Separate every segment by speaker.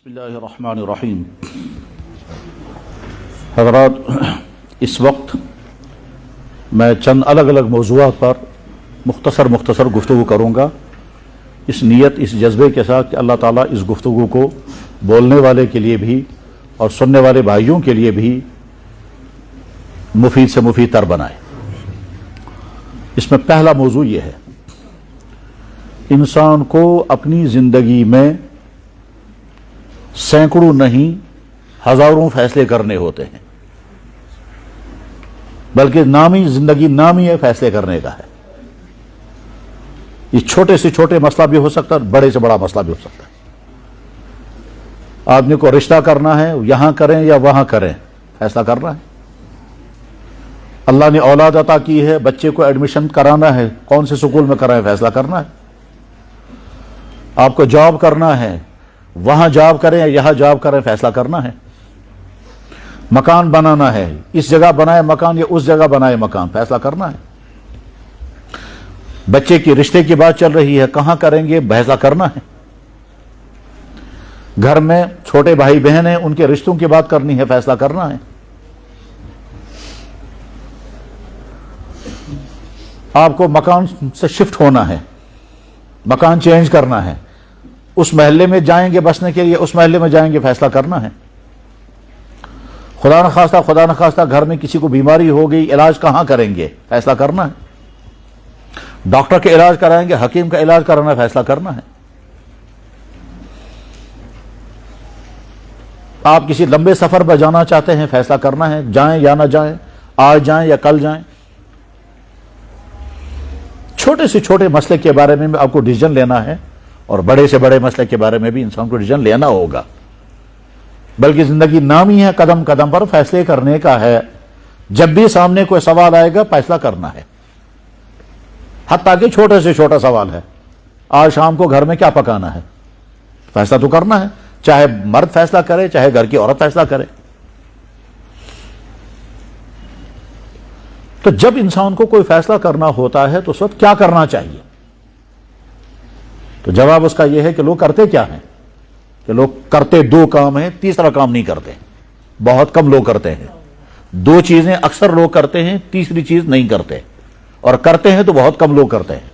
Speaker 1: بسم اللہ الرحمن الرحیم۔ حضرات، اس وقت میں چند الگ الگ موضوعات پر مختصر گفتگو کروں گا، اس نیت اس جذبے کے ساتھ کہ اللہ تعالیٰ اس گفتگو کو بولنے والے کے لیے بھی اور سننے والے بھائیوں کے لیے بھی مفید سے مفید تر بنائے۔ اس میں پہلا موضوع یہ ہے، انسان کو اپنی زندگی میں سینکڑوں نہیں ہزاروں فیصلے کرنے ہوتے ہیں، بلکہ زندگی نام ہی فیصلے کرنے کا ہے۔ یہ چھوٹے سے چھوٹے مسئلہ بھی ہو سکتا ہے، بڑے سے بڑا مسئلہ بھی ہو سکتا ہے۔ آدمی کو رشتہ کرنا ہے، یہاں کریں یا وہاں کریں، فیصلہ کرنا ہے۔ اللہ نے اولاد عطا کی ہے، بچے کو ایڈمیشن کرانا ہے، کون سے سکول میں کرائیں، فیصلہ کرنا ہے۔ آپ کو جاب کرنا ہے، وہاں جاب کریں یا یہاں جاب کریں، فیصلہ کرنا ہے۔ مکان بنانا ہے، اس جگہ بنائے مکان یا اس جگہ بنائے مکان، فیصلہ کرنا ہے۔ بچے کی رشتے کی بات چل رہی ہے، کہاں کریں گے، فیصلہ کرنا ہے۔ گھر میں چھوٹے بھائی بہن ہیں، ان کے رشتوں کی بات کرنی ہے، فیصلہ کرنا ہے۔ آپ کو مکان سے شفٹ ہونا ہے، مکان چینج کرنا ہے، اس محلے میں جائیں گے بسنے کے لیے، اس محلے میں جائیں گے، فیصلہ کرنا ہے۔ خدا نخواستہ گھر میں کسی کو بیماری ہو گئی، علاج کہاں کریں گے، فیصلہ کرنا ہے۔ ڈاکٹر کے علاج کرائیں گے، حکیم کا علاج کرانا ہے، فیصلہ کرنا ہے۔ آپ کسی لمبے سفر پر جانا چاہتے ہیں، فیصلہ کرنا ہے، جائیں یا نہ جائیں، آج جائیں یا کل جائیں۔ چھوٹے سے چھوٹے مسئلے کے بارے میں آپ کو ڈیسیژن لینا ہے، اور بڑے سے بڑے مسئلے کے بارے میں بھی انسان کو ڈیسیژن لینا ہوگا۔ بلکہ زندگی نام ہی ہے قدم قدم پر فیصلے کرنے کا ہے۔ جب بھی سامنے کوئی سوال آئے گا، فیصلہ کرنا ہے۔ حتیٰ کہ چھوٹے سے چھوٹا سوال ہے، آج شام کو گھر میں کیا پکانا ہے، فیصلہ تو کرنا ہے۔ چاہے مرد فیصلہ کرے، چاہے گھر کی عورت فیصلہ کرے۔ تو جب انسان کو کوئی فیصلہ کرنا ہوتا ہے تو اس وقت کیا کرنا چاہیے؟ تو جواب اس کا یہ ہے کہ لوگ کرتے کیا ہیں، کہ لوگ کرتے دو کام ہیں، تیسرا کام نہیں کرتے۔ بہت کم لوگ کرتے ہیں دو چیزیں، اکثر لوگ کرتے ہیں، تیسری چیز نہیں کرتے، اور کرتے ہیں تو بہت کم لوگ کرتے ہیں۔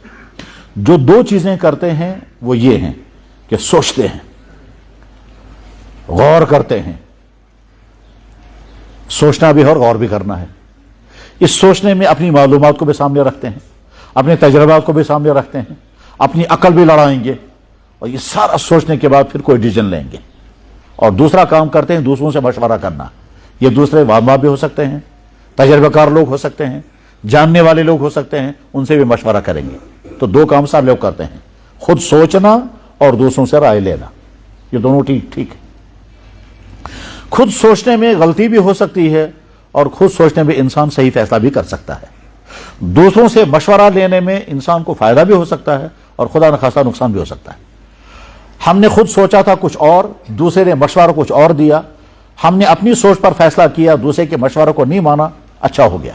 Speaker 1: جو دو چیزیں کرتے ہیں وہ یہ ہیں کہ سوچتے ہیں، غور کرتے ہیں۔ سوچنا بھی اور غور بھی کرنا ہے۔ اس سوچنے میں اپنی معلومات کو بھی سامنے رکھتے ہیں، اپنے تجربات کو بھی سامنے رکھتے ہیں، اپنی عقل بھی لڑائیں گے، اور یہ سارا سوچنے کے بعد پھر کوئی ڈیسیژن لیں گے۔ اور دوسرا کام کرتے ہیں دوسروں سے مشورہ کرنا۔ یہ دوسرے والدہ بھی ہو سکتے ہیں، تجربہ کار لوگ ہو سکتے ہیں، جاننے والے لوگ ہو سکتے ہیں، ان سے بھی مشورہ کریں گے۔ تو دو کام سارے لوگ کرتے ہیں، خود سوچنا اور دوسروں سے رائے لینا۔ یہ دونوں ٹھیک ہے۔ خود سوچنے میں غلطی بھی ہو سکتی ہے، اور خود سوچنے میں انسان صحیح فیصلہ بھی کر سکتا ہے۔ دوسروں سے مشورہ لینے میں انسان کو فائدہ بھی ہو سکتا ہے، اور خدا نخواستہ نقصان بھی ہو سکتا ہے۔ ہم نے خود سوچا تھا کچھ اور، دوسرے نے مشورہ کچھ اور دیا، ہم نے اپنی سوچ پر فیصلہ کیا، دوسرے کے مشورہ کو نہیں مانا، اچھا ہو گیا۔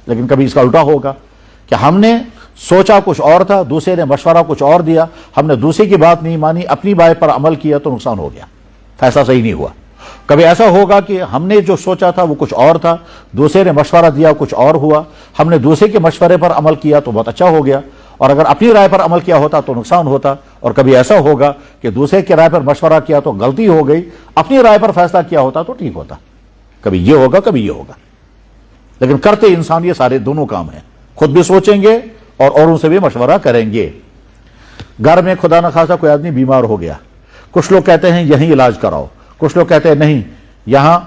Speaker 1: لیکن کبھی اس کا الٹا ہوگا کہ ہم نے سوچا کچھ اور تھا، دوسرے نے مشورہ کچھ اور دیا، ہم نے دوسرے کی بات نہیں مانی، اپنی بات پر عمل کیا، تو نقصان ہو گیا، فیصلہ صحیح نہیں ہوا۔ کبھی ایسا ہوگا کہ ہم نے جو سوچا تھا وہ کچھ اور تھا، دوسرے نے مشورہ دیا کچھ اور ہوا، ہم نے دوسرے کے مشورے پر عمل کیا تو بہت اچھا ہو گیا، اور اگر اپنی رائے پر عمل کیا ہوتا تو نقصان ہوتا۔ اور کبھی ایسا ہوگا کہ دوسرے کی رائے پر مشورہ کیا تو غلطی ہو گئی، اپنی رائے پر فیصلہ کیا ہوتا تو ٹھیک ہوتا۔ کبھی یہ ہوگا، کبھی یہ ہوگا، لیکن کرتے انسان یہ سارے دونوں کام ہیں۔ خود بھی سوچیں گے اور اوروں سے بھی مشورہ کریں گے۔ گھر میں خدا نخواستہ کوئی آدمی بیمار ہو گیا، کچھ لوگ کہتے ہیں یہیں علاج کراؤ، کچھ لوگ کہتے ہیں نہیں، یہاں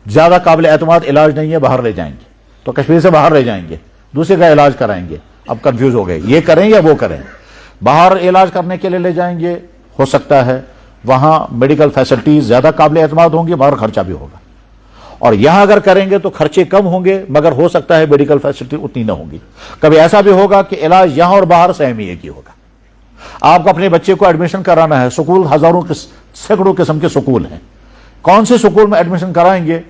Speaker 1: زیادہ قابل اعتماد علاج نہیں ہے، باہر لے جائیں گے، تو کشمیر سے باہر لے جائیں گے، دوسرے کا علاج کرائیں گے۔ اب کنفیوز ہو گئے، یہ کریں یا وہ کریں۔ باہر علاج کرنے کے لیے لے جائیں گے، ہو سکتا ہے وہاں میڈیکل فیسلٹیز زیادہ قابل اعتماد ہوں گی، باہر خرچہ بھی ہوگا، اور یہاں اگر کریں گے تو خرچے کم ہوں گے، مگر ہو سکتا ہے میڈیکل فیسلٹی اتنی نہ ہوں گی۔ کبھی ایسا بھی ہوگا کہ علاج یہاں اور باہر سیم ہی ایک ہی ہوگا۔ آپ کو اپنے بچے کو ایڈمیشن کرانا ہے، سکول ہزاروں سینکڑوں قسم کے سکول ہیں، کون سے سکول میں ایڈمیشن کرائیں گے؟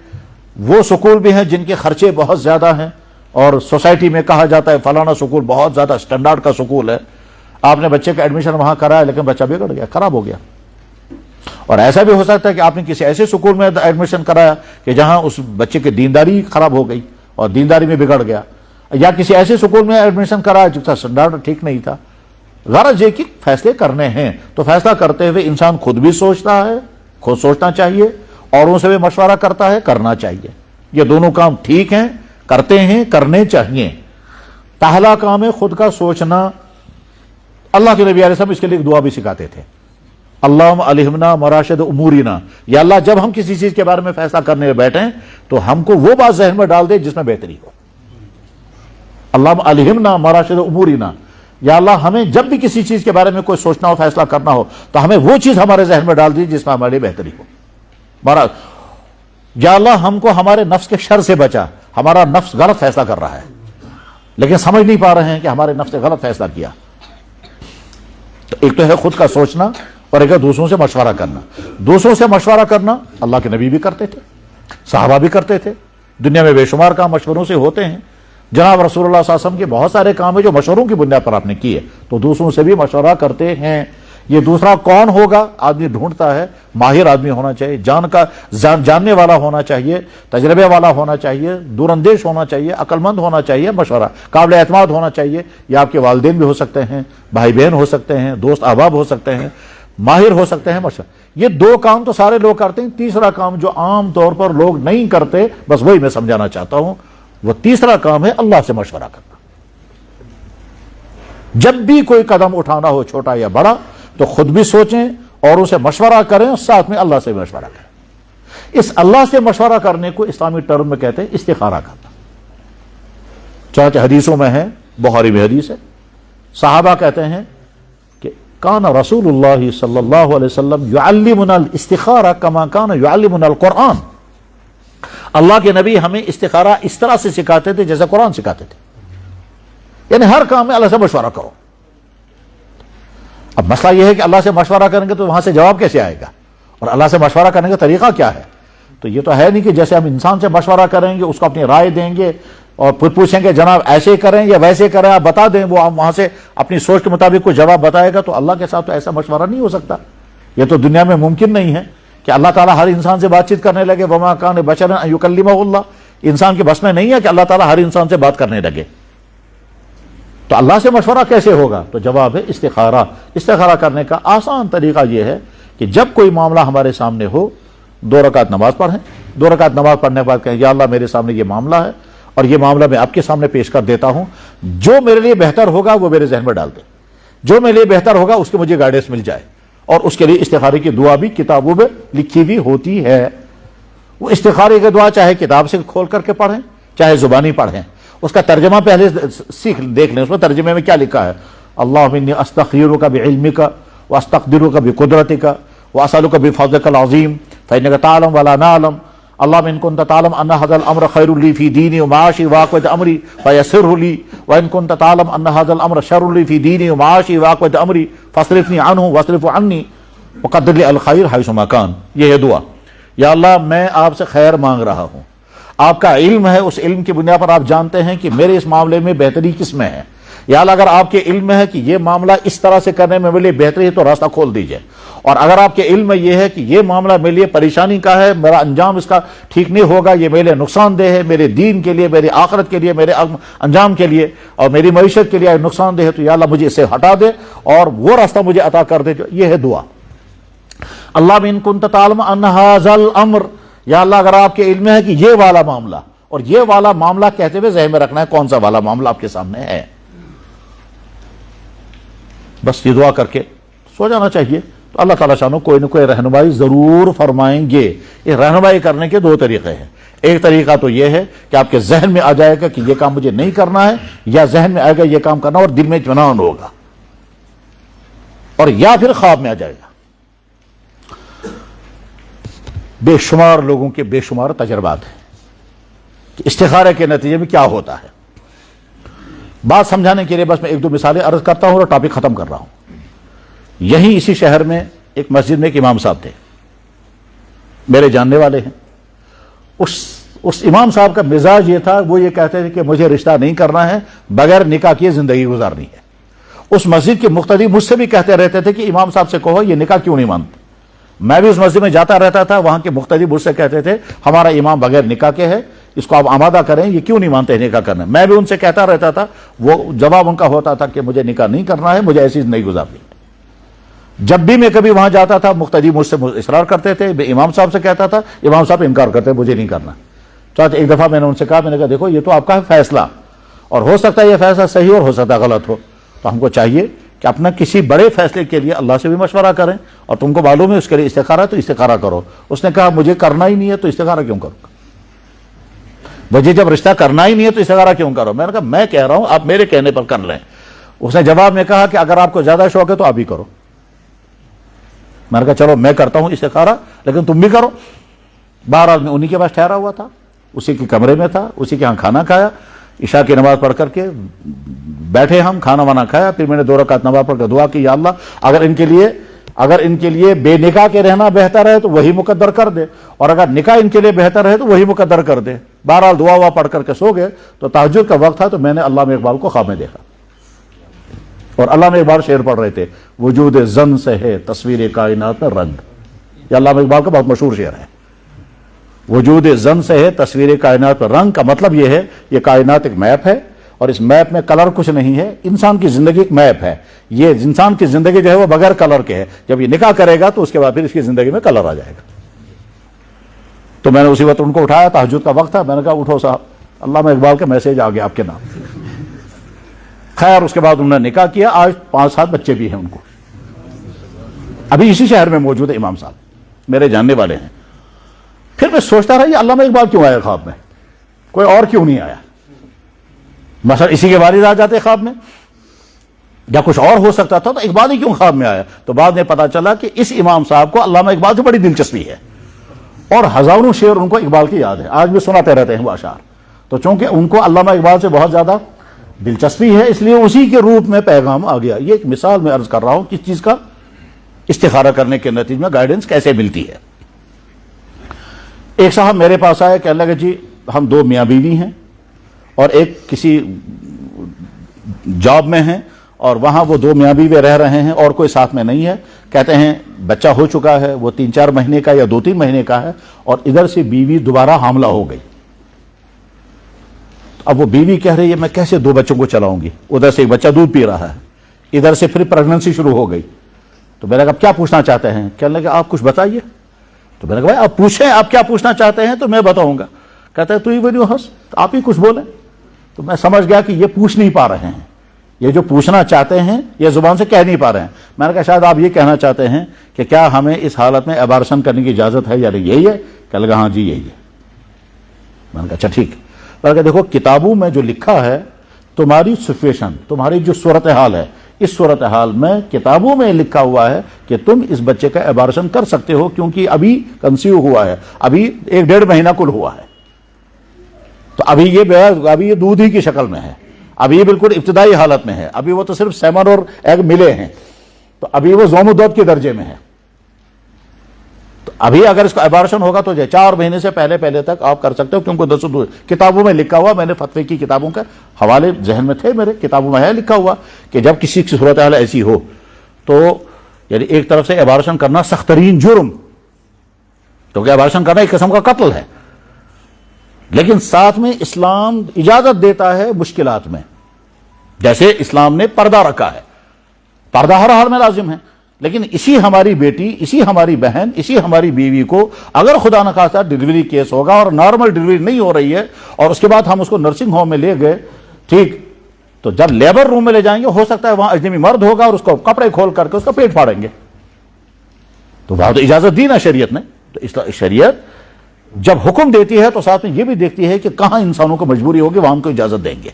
Speaker 1: وہ سکول بھی ہیں جن کے خرچے بہت زیادہ ہیں، اور سوسائٹی میں کہا جاتا ہے فلانا سکول بہت زیادہ سٹینڈرڈ کا سکول ہے۔ آپ نے بچے کا ایڈمیشن وہاں کرایا، لیکن بچہ بگڑ گیا، خراب ہو گیا، اور ایسا بھی ہو سکتا ہے کہ آپ نے کسی ایسے اسکول میں ایڈمیشن کرایا کہ جہاں اس بچے کی دینداری خراب ہو گئی اور دینداری میں بگڑ گیا، یا کسی ایسے اسکول میں ایڈمیشن کرایا جس کا اسٹینڈرڈ ٹھیک نہیں تھا۔ غرض یہ کہ فیصلے کرنے ہیں تو فیصلہ کرتے ہوئے انسان خود بھی سوچتا ہے، خود سوچنا چاہیے، اوروں سے بھی مشورہ کرتا ہے، کرنا چاہیے۔ یہ دونوں کام ٹھیک ہیں، کرتے ہیں، کرنے چاہیے۔ پہلا کام ہے خود کا سوچنا۔ اللہ کے نبی علیہ السلام اس کے لیے ایک دعا بھی سکھاتے تھے، اللہم الہمنا مراشد امورنا، یا اللہ جب ہم کسی چیز کے بارے میں فیصلہ کرنے بیٹھیں تو ہم کو وہ بات ذہن میں ڈال دے جس میں بہتری ہو۔ اللہم الہمنا مراشد امورنا، یا اللہ ہمیں جب بھی کسی چیز کے بارے میں کوئی سوچنا ہو، فیصلہ کرنا ہو، تو ہمیں وہ چیز ہمارے ذہن میں ڈال دی جس میں ہماری بہتری ہو۔ یا اللہ ہم کو ہمارے نفس کے شر سے بچا، ہمارا نفس غلط فیصلہ کر رہا ہے لیکن سمجھ نہیں پا رہے ہیں کہ ہمارے نفس نے غلط فیصلہ کیا۔ تو ایک تو ہے خود کا سوچنا اور ایک ہے دوسروں سے مشورہ کرنا۔ دوسروں سے مشورہ کرنا اللہ کے نبی بھی کرتے تھے، صحابہ بھی کرتے تھے، دنیا میں بے شمار کام مشوروں سے ہوتے ہیں۔ جناب رسول اللہ صلی اللہ علیہ وسلم کے بہت سارے کام ہیں جو مشوروں کی بنیاد پر آپ نے کیے، تو دوسروں سے بھی مشورہ کرتے ہیں۔ یہ دوسرا کون ہوگا آدمی ڈھونڈتا ہے، ماہر آدمی ہونا چاہیے، جاننے والا ہونا چاہیے، تجربے والا ہونا چاہیے، دور اندیش ہونا چاہیے، عقل مند ہونا چاہیے، مشورہ قابل اعتماد ہونا چاہیے۔ یہ آپ کے والدین بھی ہو سکتے ہیں، بھائی بہن ہو سکتے ہیں، دوست احباب ہو سکتے ہیں، ماہر ہو سکتے ہیں، مشورہ۔ یہ دو کام تو سارے لوگ کرتے ہیں۔ تیسرا کام جو عام طور پر لوگ نہیں کرتے، بس وہی میں سمجھانا چاہتا ہوں، وہ تیسرا کام ہے اللہ سے مشورہ کرنا۔ جب بھی کوئی قدم اٹھانا ہو چھوٹا یا بڑا تو خود بھی سوچیں، اوروں سے مشورہ کریں، اور ساتھ میں اللہ سے مشورہ کریں۔ اس اللہ سے مشورہ کرنے کو اسلامی ٹرم میں کہتے ہیں استخارہ کرنا۔ چنانچہ حدیثوں میں ہے، بخاری میں حدیث ہے، صحابہ کہتے ہیں کہ کان رسول اللہ صلی اللہ علیہ وسلم یعلمنا الاستخارہ کما کان یعلمنا القرآن۔ اللہ کے نبی ہمیں استخارہ اس طرح سے سکھاتے تھے جیسے قرآن سکھاتے تھے، یعنی ہر کام میں اللہ سے مشورہ کرو۔ اب مسئلہ یہ ہے کہ اللہ سے مشورہ کریں گے تو وہاں سے جواب کیسے آئے گا، اور اللہ سے مشورہ کرنے کا طریقہ کیا ہے؟ تو یہ تو ہے نہیں کہ جیسے ہم انسان سے مشورہ کریں گے، اس کو اپنی رائے دیں گے اور پھر پوچھیں گے جناب ایسے کریں یا ویسے کریں، آپ بتا دیں، وہ وہاں سے اپنی سوچ کے مطابق کوئی جواب بتائے گا۔ تو اللہ کے ساتھ تو ایسا مشورہ نہیں ہو سکتا، یہ تو دنیا میں ممکن نہیں ہے کہ اللہ تعالیٰ ہر انسان سے بات چیت کرنے لگے۔ وما کان بشرا ان یکلمہ اللہ، انسان کے بس میں نہیں ہے کہ اللہ تعالیٰ ہر انسان سے بات کرنے لگے۔ تو اللہ سے مشورہ کیسے ہوگا؟ تو جواب ہے استخارہ۔ استخارہ کرنے کا آسان طریقہ یہ ہے کہ جب کوئی معاملہ ہمارے سامنے ہو، 2 رکعت نماز پڑھیں، 2 رکعت نماز پڑھنے کے بعد کہیں یا اللہ میرے سامنے یہ معاملہ ہے اور یہ معاملہ میں آپ کے سامنے پیش کر دیتا ہوں، جو میرے لیے بہتر ہوگا وہ میرے ذہن میں ڈال دیں، جو میرے لیے بہتر ہوگا اس کی مجھے گائیڈنس مل جائے۔ اور اس کے لیے استخارے کی دعا بھی کتابوں میں لکھی ہوئی ہوتی ہے۔ وہ استخارے کی دعا چاہے کتاب سے کھول کر کے پڑھیں، چاہے زبانی پڑھیں، اس کا ترجمہ پہلے دیکھ لیں، اس میں ترجمے میں کیا لکھا ہے۔ اللہم انی استخیرک بعلمک واستقدرک بقدرتک واسألک بفضلک العظیم فإنک تعلم ولا نعلم اللہم ان کنت تعلم ان ھذا الامر خیر لی فی دینی ومعاشی وعاقبۃ امری فیسرہ لی وان کنت تعلم ان ھذا الامر شر لی فی دینی ومعاشی وعاقبۃ امری فاصرفنی عنہ واصرف عنی وقدر لی الخیر حیث ما کان۔ یہ ہے دعا، یا اللہ میں آپ سے خیر مانگ رہا ہوں، آپ کا علم ہے، اس علم کی بنیاد پر آپ جانتے ہیں کہ میرے اس معاملے میں بہتری کس میں ہے، یا اللہ اگر آپ کے علم میں ہے کہ یہ معاملہ اس طرح سے کرنے میں میرے لیے بہتری ہے تو راستہ کھول دیجئے، اور اگر آپ کے علم میں یہ ہے کہ یہ معاملہ میرے لیے پریشانی کا ہے، میرا انجام اس کا ٹھیک نہیں ہوگا، یہ میرے لیے نقصان دہ ہے، میرے دین کے لیے، میری آخرت کے لیے، میرے انجام کے لیے اور میری معیشت کے لیے نقصان دہ ہے، تو یا اللہ مجھے اس سے ہٹا دے اور وہ راستہ مجھے عطا کر دے۔ یہ ہے دعا۔ اللہم ان کنت تعلم ان ھذا الامر، یا اللہ اگر آپ کے علم میں ہے کہ یہ والا معاملہ، اور یہ والا معاملہ کہتے ہوئے ذہن میں رکھنا ہے کون سا والا معاملہ آپ کے سامنے ہے۔ بس یہ دعا کر کے سو جانا چاہیے، تو اللہ تعالیٰ شانو کوئی نہ کوئی رہنمائی ضرور فرمائیں گے۔ یہ رہنمائی کرنے کے 2 طریقے ہیں۔ ایک طریقہ تو یہ ہے کہ آپ کے ذہن میں آ جائے گا کہ یہ کام مجھے نہیں کرنا ہے، یا ذہن میں آئے گا یہ کام کرنا اور دل میں اطمینان ہوگا، اور یا پھر خواب میں آ جائے گا۔ بے شمار لوگوں کے بے شمار تجربات ہیں کہ استخارے کے نتیجے میں کیا ہوتا ہے۔ بات سمجھانے کے لیے بس میں 1-2 مثالیں عرض کرتا ہوں اور ٹاپک ختم کر رہا ہوں۔ یہیں اسی شہر میں ایک مسجد میں ایک امام صاحب تھے، میرے جاننے والے ہیں۔ اس امام صاحب کا مزاج یہ تھا، وہ یہ کہتے تھے کہ مجھے رشتہ نہیں کرنا ہے، بغیر نکاح کیے زندگی گزارنی ہے۔ اس مسجد کے مقتدی مجھ سے بھی کہتے رہتے تھے کہ امام صاحب سے کہو یہ نکاح کیوں نہیں مانتے، میں بھی اس مسجد میں جاتا رہتا تھا, وہاں کے مقتدی مجھ سے کہتے تھے ہمارا امام بغیر نکاح کے ہے, اس کو آپ آمادہ کریں, یہ کیوں نہیں مانتے نکاح کرنا. میں بھی ان سے کہتا رہتا تھا, وہ جواب ان کا ہوتا تھا کہ مجھے نکاح نہیں کرنا ہے, مجھے ایسی زندگی گزارنی. جب بھی میں کبھی وہاں جاتا تھا مقتدی مجھ سے اصرار کرتے تھے, میں امام صاحب سے کہتا تھا, امام صاحب انکار کرتے, مجھے نہیں کرنا. چاہتے ایک دفعہ میں نے ان سے کہا, میں نے کہا دیکھو یہ تو آپ کا فیصلہ, اور ہو سکتا ہے یہ فیصلہ صحیح اور ہو سکتا ہے غلط ہو, تو ہم کو چاہیے کہ اپنا کسی بڑے فیصلے کے لیے اللہ سے بھی مشورہ کریں, اور تم کو معلوم ہے اس کے لیے استخارہ تو استخارہ کرو. اس نے کہا مجھے کرنا ہی نہیں ہے تو استخارہ کیوں کروں, مجھے جب رشتہ کرنا ہی نہیں ہے تو استخارہ کیوں کرو. میں نے کہا میں کہہ رہا ہوں آپ میرے کہنے پر کر لیں. اس نے جواب میں کہا کہ اگر آپ کو زیادہ شوق ہے تو آپ ہی کرو. میں نے کہا چلو میں کرتا ہوں استخارہ, لیکن تم بھی کرو. بہرحال میں انہی کے پاس ٹھہرا ہوا تھا, اسی کے کمرے میں تھا, اسی کے ہاں کھانا کھایا, عشاء کی نماز پڑھ کر کے بیٹھے ہم, کھانا وانا کھایا, پھر میں نے 2 رکعت نماز پڑھ کر دعا کی, یا اللہ اگر ان کے لیے بے نکاح کے رہنا بہتر ہے تو وہی مقدر کر دے, اور اگر نکاح ان کے لیے بہتر ہے تو وہی مقدر کر دے. بہرحال دعا ہوا پڑھ کر کے سو گئے, تو تہجد کا وقت تھا, تو میں نے علامہ اقبال کو خواب میں دیکھا, اور علامہ اقبال شعر پڑھ رہے تھے, وجود زن سے ہے تصویر کائنات میں رنگ. یہ علامہ اقبال کا بہت مشہور شعر ہے. وجود زن سے ہے تصویر کائنات پر رنگ, کا مطلب یہ ہے یہ کائنات ایک میپ ہے, اور اس میپ میں کلر کچھ نہیں ہے. انسان کی زندگی ایک میپ ہے, یہ انسان کی زندگی جو ہے وہ بغیر کلر کے ہے. جب یہ نکاح کرے گا تو اس کے بعد پھر اس کی زندگی میں کلر آ جائے گا. تو میں نے اسی وقت ان کو اٹھایا, تہجد کا وقت تھا, میں نے کہا اٹھو صاحب, علامہ اقبال کا میسج آ گیا آپ کے نام. خیر اس کے بعد انہوں نے نکاح کیا, آج 5-7 بچے بھی ہیں ان کو, ابھی اسی شہر میں موجود ہے امام صاحب, میرے جاننے والے ہیں. پھر میں سوچتا رہا یہ علامہ اقبال کیوں آیا خواب میں, کوئی اور کیوں نہیں آیا. مثلا اسی کے والد آ جاتے خواب میں, یا کچھ اور ہو سکتا تھا, تو اقبال ہی کیوں خواب میں آیا. تو بعد میں پتا چلا کہ اس امام صاحب کو علامہ اقبال سے بڑی دلچسپی ہے, اور ہزاروں شعر ان کو اقبال کی یاد ہے, آج بھی سناتے رہتے ہیں وہ اشعار. تو چونکہ ان کو علامہ اقبال سے بہت زیادہ دلچسپی ہے, اس لیے اسی کے روپ میں پیغام آ گیا. یہ ایک مثال میں عرض کر رہا ہوں کس چیز کا, استخارہ کرنے کے نتیجے میں گائیڈنس کیسے ملتی ہے. ایک صاحب میرے پاس آئے, کہنے لگے جی ہم 2 میاں بیوی ہیں, اور ایک کسی جاب میں ہیں, اور وہاں وہ 2 میاں بیوی رہ رہے ہیں, اور کوئی ساتھ میں نہیں ہے. کہتے ہیں بچہ ہو چکا ہے, وہ 3-4 مہینے کا یا 2-3 مہینے کا ہے, اور ادھر سے بیوی دوبارہ حاملہ ہو گئی. اب وہ بیوی کہہ رہی ہے میں کیسے 2 بچوں کو چلاؤں گی, ادھر سے ایک بچہ دودھ پی رہا ہے, ادھر سے پھر پریگننسی شروع ہو گئی. تو میں نے کہا کیا پوچھنا چاہتے ہیں. کہنے لگے آپ کچھ بتائیے. تو میں نے کہا بھائی آپ پوچھیں, آپ کیا پوچھنا چاہتے ہیں تو میں بتاؤں گا. کہتا ہے تو ہی بنیو ہنس, آپ ہی کچھ بولیں. تو میں سمجھ گیا کہ یہ پوچھ نہیں پا رہے ہیں, یہ جو پوچھنا چاہتے ہیں یہ زبان سے کہہ نہیں پا رہے ہیں. میں نے کہا شاید آپ یہ کہنا چاہتے ہیں کہ کیا ہمیں اس حالت میں ابارشن کرنے کی اجازت ہے یا نہیں, یہی ہے. کہنے لگا ہاں جی یہی ہے. میں نے کہا اچھا ٹھیک. میں نے کہا دیکھو کتابوں میں جو لکھا ہے, تمہاری سچویشن, تمہاری جو صورتحال ہے, اس صورتحال میں کتابوں میں لکھا ہوا ہے کہ تم اس بچے کا ابارشن کر سکتے ہو, کیونکہ ابھی کنسیو ہوا ہے, ابھی 1-1.5 مہینہ کل ہوا ہے. تو ابھی یہ دودھ ہی کی شکل میں ہے, ابھی یہ بالکل ابتدائی حالت میں ہے, ابھی وہ تو صرف سیمن اور ایگ ملے ہیں, تو ابھی وہ زوم الدودھ کے درجے میں ہے. تو ابھی اگر اس کا ابارشن ہوگا تو 4 مہینے سے پہلے تک آپ کر سکتے ہو, کیونکہ کتابوں میں لکھا ہوا, میں نے فتوے کی کتابوں کا حوالے ذہن میں تھے میرے, کتابوں میں ہے لکھا ہوا کہ جب کسی کی صورتحال ایسی ہو تو یعنی ایک طرف سے ابارشن کرنا سخت ترین جرم, کیونکہ ابارشن کرنا ایک قسم کا قتل ہے, لیکن ساتھ میں اسلام اجازت دیتا ہے مشکلات میں. جیسے اسلام نے پردہ رکھا ہے, پردہ ہر حال میں لازم ہے, لیکن اسی ہماری بیٹی, اسی ہماری بہن, اسی ہماری بیوی کو اگر خدا نخواستہ ڈلیوری کیس ہوگا اور نارمل ڈلیوری نہیں ہو رہی ہے, اور اس کے بعد ہم اس کو نرسنگ ہوم میں لے گئے, ٹھیک, تو جب لیبر روم میں لے جائیں گے ہو سکتا ہے وہاں اجنبی مرد ہوگا اور اس کو کپڑے کھول کر کے اس کا پیٹ پھاڑیں گے. تو وہاں تو اجازت دی نا شریعت نے. تو شریعت جب حکم دیتی ہے تو ساتھ میں یہ بھی دیکھتی ہے کہ کہاں انسانوں کو مجبوری ہوگی وہاں ان کو اجازت دیں گے.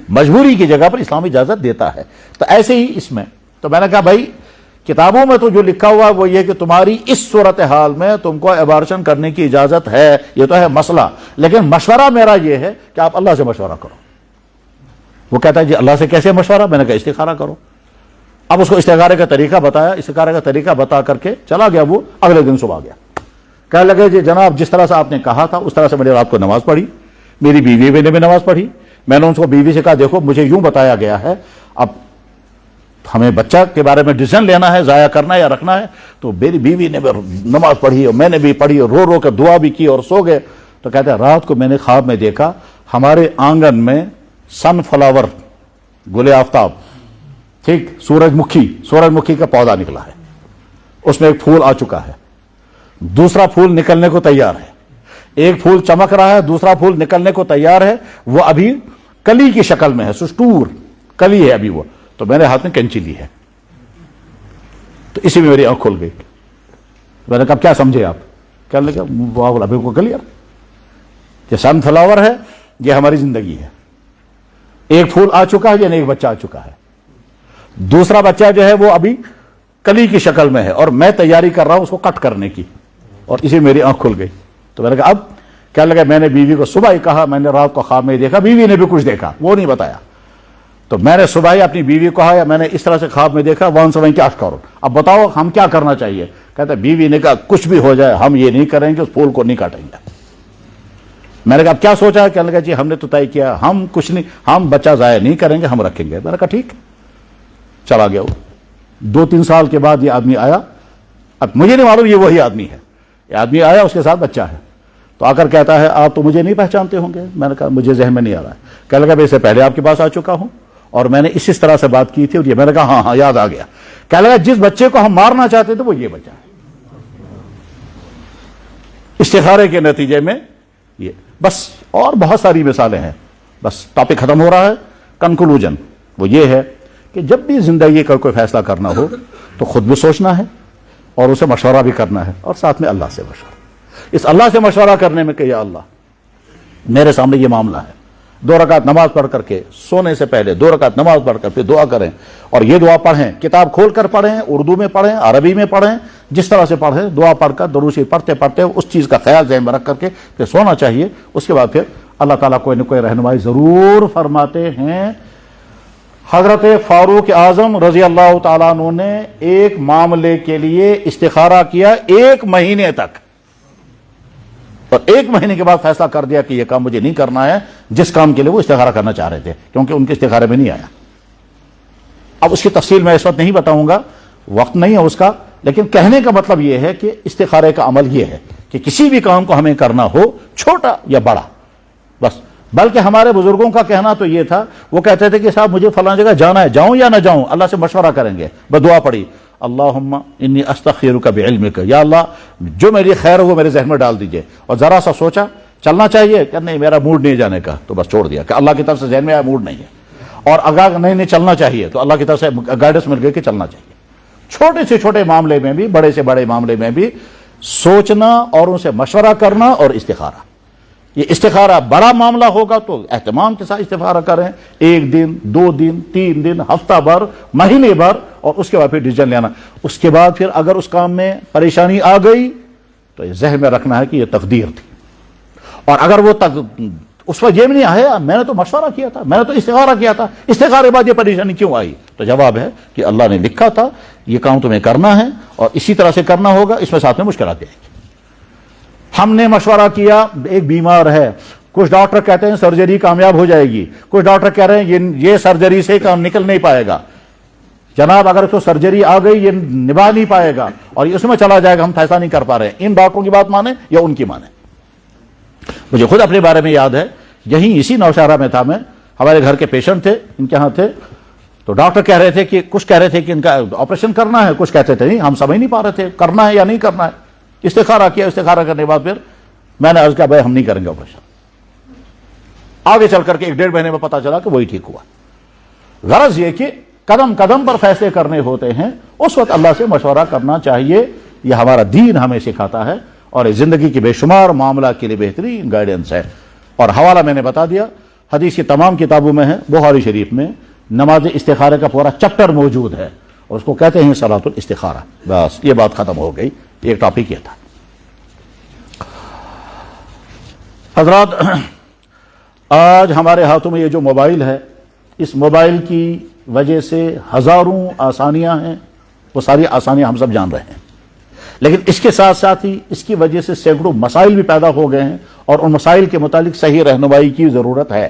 Speaker 1: مجبوری کی جگہ پر اسلام اجازت دیتا ہے. تو ایسے ہی اس میں تو میں نے کہا بھائی کتابوں میں تو جو لکھا ہوا ہے وہ یہ کہ تمہاری اس صورتحال میں تم کو ابارشن کرنے کی اجازت ہے, یہ تو ہے مسئلہ, لیکن مشورہ میرا یہ ہے کہ آپ اللہ سے مشورہ کرو. وہ کہتا ہے جی اللہ سے کیسے مشورہ. میں نے کہا استخارہ کرو. اب اس کو استخارے کا طریقہ بتایا, استخارے کا طریقہ بتا کر کے چلا گیا. وہ اگلے دن صبح گیا, کہنے لگے جی جناب جس طرح سے آپ نے کہا تھا اس طرح سے میں نے رات کو نماز پڑھی, میری بیوی نے بھی نماز پڑھی. میں نے ان کو بیوی سے کہا دیکھو مجھے یوں بتایا گیا ہے, اب ہمیں بچہ کے بارے میں ڈیسیژن لینا ہے، ضائع کرنا ہے یا رکھنا ہے، تو میری بیوی نے بھی نماز پڑھی اور میں نے بھی پڑھی اور رو رو کر دعا بھی کی اور سو گئے. تو کہتے ہیں رات کو میں نے خواب میں دیکھا ہمارے آنگن میں سن فلاور، گل آفتاب، ٹھیک، سورج مکھی کا پودا نکلا ہے، اس میں ایک پھول آ چکا ہے، دوسرا پھول نکلنے کو تیار ہے، ایک پھول چمک رہا ہے، دوسرا پھول نکلنے کو تیار ہے، وہ ابھی کلی کی شکل میں ہے، سسٹور کلی ہے ابھی وہ. تو میں نے ہاتھ میں کینچی لی ہے، تو اسی میں میری آنکھ کھل گئی. میں نے کہا کیا سمجھے آپ؟ کہنے لگا واہ ابھی کو کلیئر، یہ سن فلاور ہے، یہ ہماری زندگی ہے. ایک پھول آ چکا ہے یعنی ایک بچہ آ چکا ہے، دوسرا بچہ جو ہے وہ ابھی کلی کی شکل میں ہے اور میں تیاری کر رہا ہوں اس کو کٹ کرنے کی، اور اسی میری آنکھ کھل گئی. تو میں نے کہا اب کیا لگا؟ میں نے بیوی کو صبح ہی کہا، میں نے رات کو خواب میں دیکھا، بیوی نے بھی کچھ دیکھا، وہ نہیں بتایا. تو میں نے صبح ہی اپنی بیوی کو کہا میں نے اس طرح سے خواب میں دیکھا، وہاں سے وہیں کیا کرو، اب بتاؤ ہم کیا کرنا چاہیے؟ کہتے بیوی نے کہا کچھ بھی ہو جائے ہم یہ نہیں کریں گے، اس پھول کو نہیں کاٹیں گے. میں نے کہا اب کیا سوچا ہے؟ کہنے لگا جی ہم نے تو طے کیا ہم کچھ نہیں، ہم بچہ ضائع نہیں کریں گے، ہم رکھیں گے. میں نے کہا ٹھیک. چلا گیا وہ. 2-3 سال کے بعد یہ آدمی آیا، اب مجھے نہیں معلوم یہ وہی آدمی ہے. یہ آدمی آیا، اس کے ساتھ بچہ ہے، تو آ کر کہتا ہے آپ تو مجھے نہیں پہچانتے ہوں گے. میں نے کہا مجھے ذہن میں نہیں آ رہا ہے. کہنے لگا میں اس سے پہلے آپ کے پاس آ چکا ہوں اور میں نے اس طرح سے بات کی تھی، اور یہ میں نے کہا ہاں یاد آ گیا. کہنے لگا جس بچے کو ہم مارنا چاہتے تھے وہ یہ بچہ ہے. استخارے کے نتیجے میں یہ بس، اور بہت ساری مثالیں ہیں. بس ٹاپک ختم ہو رہا ہے. کنکلوژن وہ یہ ہے کہ جب بھی زندگی کا کوئی فیصلہ کرنا ہو تو خود بھی سوچنا ہے اور اسے مشورہ بھی کرنا ہے، اور ساتھ میں اللہ سے مشورہ. اس اللہ سے مشورہ کرنے میں کہ یا اللہ میرے سامنے یہ معاملہ ہے، 2 رکعت نماز پڑھ کر کے سونے سے پہلے 2 رکعت نماز پڑھ کر پھر دعا کریں، اور یہ دعا پڑھیں، کتاب کھول کر پڑھیں، اردو میں پڑھیں، عربی میں پڑھیں، جس طرح سے پڑھیں، دعا پڑھ کر درود شریف پڑھتے پڑھتے اس چیز کا خیال ذہن میں رکھ کر کے پھر سونا چاہیے. اس کے بعد پھر اللہ تعالیٰ کوئی نہ کوئی رہنمائی ضرور فرماتے ہیں. حضرت فاروق اعظم رضی اللہ تعالیٰ عنہ نے ایک معاملے کے لیے استخارہ کیا 1 مہینے تک، اور 1 مہینے کے بعد فیصلہ کر دیا کہ یہ کام مجھے نہیں کرنا ہے جس کام کے لیے وہ استخارہ کرنا چاہ رہے تھے، کیونکہ ان کے استخارے میں نہیں آیا. اب اس کی تفصیل میں اس وقت نہیں بتاؤں گا، وقت نہیں ہے اس کا، لیکن کہنے کا مطلب یہ ہے کہ استخارے کا عمل یہ ہے کہ کسی بھی کام کو ہمیں کرنا ہو، چھوٹا یا بڑا، بس. بلکہ ہمارے بزرگوں کا کہنا تو یہ تھا، وہ کہتے تھے کہ صاحب مجھے فلاں جگہ جانا ہے، جاؤں یا نہ جاؤں، اللہ سے مشورہ کریں گے. بس دعا پڑھی اللہم انی استخیرک بعلمک، یا اللہ جو میری خیر ہو وہ میرے ذہن میں ڈال دیجئے. اور ذرا سا سوچا چلنا چاہیے کہ نہیں میرا موڈ نہیں جانے کا، تو بس چھوڑ دیا کہ اللہ کی طرف سے ذہن میں آیا موڈ نہیں ہے. اور اگر نہیں چلنا چاہیے تو اللہ کی طرف سے گائیڈنس مل گئی کہ چلنا چاہیے. چھوٹے سے چھوٹے معاملے میں بھی، بڑے سے بڑے معاملے میں بھی سوچنا اور ان سے مشورہ کرنا اور استخارہ. یہ استخارہ بڑا معاملہ ہوگا تو اہتمام کے ساتھ استخارہ کریں، 1 دن 2 دن 3 دن، ہفتہ بھر، مہینے بھر، اور اس کے بعد پھر ڈیسیژن لینا. اس کے بعد پھر اگر اس کام میں پریشانی آ گئی تو یہ ذہن میں رکھنا ہے کہ یہ تقدیر تھی. اور اگر وہ اس وقت یہ بھی نہیں آیا میں نے تو مشورہ کیا تھا، میں نے تو استخارہ کیا تھا، استخارے کے بعد یہ پریشانی کیوں آئی؟ تو جواب ہے کہ اللہ نے لکھا تھا یہ کام تمہیں کرنا ہے اور اسی طرح سے کرنا ہوگا، اس میں ساتھ میں مشکلات آئیں گی. ہم نے مشورہ کیا، ایک بیمار ہے، کچھ ڈاکٹر کہتے ہیں سرجری کامیاب ہو جائے گی، کچھ ڈاکٹر کہہ رہے ہیں یہ سرجری سے کام نکل نہیں پائے گا. جناب اگر اس کو سرجری آ گئی یہ نبھا نہیں پائے گا اور اس میں چلا جائے گا، ہم فیصلہ نہیں کر پا رہے ہیں ان ڈاکٹروں کی بات مانیں یا ان کی مانیں. مجھے خود اپنے بارے میں یاد ہے، یہیں اسی نوشہرہ میں تھا، میں ہمارے گھر کے پیشنٹ تھے، ان کے ہاں تھے، تو ڈاکٹر کہہ رہے تھے کہ کچھ کہہ رہے تھے کہ ان کا آپریشن کرنا ہے، کچھ کہتے تھے نہیں، ہم سمجھ نہیں پا رہے تھے کرنا ہے یا نہیں کرنا ہے. استخارہ کیا، استخارہ کرنے کے بعد پھر میں نے عرض کیا بھائی ہم نہیں کریں گے آپریشن. آگے چل کر کے 1-1.5 مہینے میں پتا چلا کہ وہی ٹھیک ہوا. غرض یہ کہ قدم قدم پر فیصلے کرنے ہوتے ہیں، اس وقت اللہ سے مشورہ کرنا چاہیے. یہ ہمارا دین ہمیں سکھاتا ہے اور زندگی کے بے شمار معاملہ کے لیے بہترین گائیڈنس ہے. اور حوالہ میں نے بتا دیا، حدیث کی تمام کتابوں میں ہے، بخاری شریف میں نماز استخارے کا پورا چیپٹر موجود ہے اور اس کو کہتے ہیں صلاۃ الاستخارہ. بس یہ بات ختم ہو گئی، ایک ٹاپک یہ تھا. حضرات آج ہمارے ہاتھوں میں یہ جو موبائل ہے، اس موبائل کی وجہ سے ہزاروں آسانیاں ہیں، وہ ساری آسانیاں ہم سب جان رہے ہیں، لیکن اس کے ساتھ ساتھ ہی اس کی وجہ سے سینکڑوں مسائل بھی پیدا ہو گئے ہیں اور ان مسائل کے متعلق صحیح رہنمائی کی ضرورت ہے.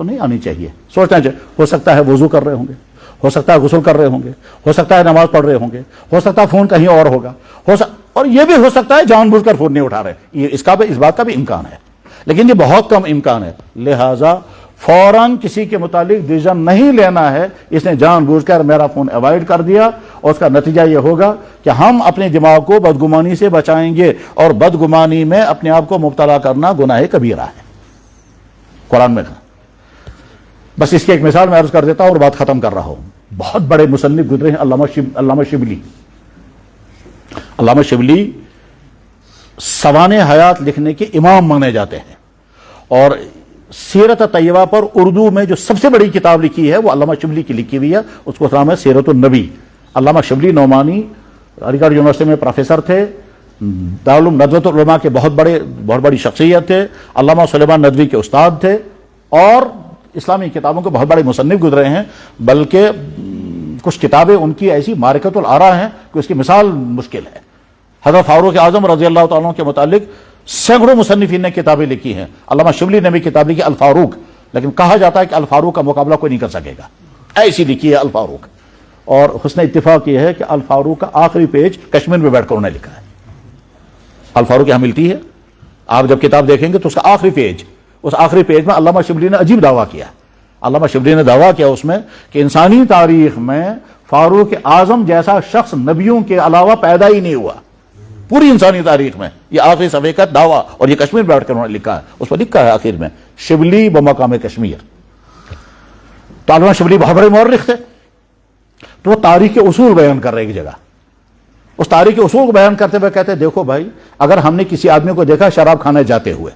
Speaker 1: تو نہیں آنی چاہیے. سوچنا چاہیے ہو سکتا ہے وضو کر رہے ہوں گے, ہو سکتا ہے غسل کر رہے ہوں گے, ہو سکتا ہے نماز پڑھ رہے ہوں گے, ہو سکتا ہے فون کہیں اور ہوگا, اور یہ بھی ہو سکتا ہے جان بوجھ کر فون نہیں اٹھا رہے. اس بات کا بھی امکان ہے, لیکن یہ بہت کم امکان ہے. لہذا فوراً کسی کے متعلق ڈیسیژن نہیں لینا ہے. اس نے جان بوجھ کر میرا فون اوائڈ کر دیا, اور اس کا نتیجہ یہ ہوگا کہ ہم اپنے دماغ کو بدگمانی سے بچائیں گے, اور بدگمانی میں اپنے آپ کو مبتلا کرنا گناہ کبیرہ ہے قرآن میں. بس اس کی ایک مثال میں عرض کر دیتا ہوں اور بات ختم کر رہا ہوں. بہت بڑے مصنف گزرے ہیں علامہ شبلی. علامہ شبلی سوانح حیات لکھنے کے امام مانے جاتے ہیں, اور سیرت طیبہ پر اردو میں جو سب سے بڑی کتاب لکھی ہے وہ علامہ شبلی کی لکھی ہوئی ہے, اس کو نام ہے سیرت النبی. علامہ شبلی نعمانی علی گڑھ یونیورسٹی میں پروفیسر تھے, دارالعلوم ندوۃ العلماء کے بہت بڑی شخصیت تھے, علامہ سلیمان ندوی کے استاد تھے, اور اسلامی کتابوں کے بہت بڑے مصنف گزرے ہیں. بلکہ کچھ کتابیں ان کی ایسی معرکۃ الآراء ہیں کہ اس کی مثال مشکل ہے. حضرت فاروق اعظم رضی اللہ تعالیٰ عنہ کے متعلق سینکڑوں مصنفین نے کتابیں لکھی ہیں. علامہ شبلی نے بھی کتاب لکھی الفاروق, لیکن کہا جاتا ہے کہ الفاروق کا مقابلہ کوئی نہیں کر سکے گا, ایسی لکھی ہے الفاروق. اور حسن اتفاق یہ ہے کہ الفاروق کا آخری پیج کشمیر میں بیٹھ کر انہوں نے لکھا ہے. الفاروق یہاں ملتی ہے, آپ جب کتاب دیکھیں گے تو اس کا آخری پیج, اس آخری پیج میں علامہ شبلی نے عجیب دعویٰ کیا. علامہ شبلی نے دعویٰ کیا اس میں کہ انسانی تاریخ میں فاروق اعظم جیسا شخص نبیوں کے علاوہ پیدا ہی نہیں ہوا پوری انسانی تاریخ میں. یہ آخری صفحے کا دعویٰ, اور یہ کشمیر بیٹھ کر انہوں نے لکھا ہے. اس پر لکھا ہے آخر میں شبلی بمقام کشمیر. تو علامہ شبلی بہت بڑے مورخ تھے, تو وہ تاریخ کے اصول بیان کر رہے ایک جگہ. اس تاریخ کے اصول کو بیان کرتے ہوئے کہتے ہیں دیکھو بھائی, اگر ہم نے کسی آدمی کو دیکھا شراب کھانے جاتے ہوئے,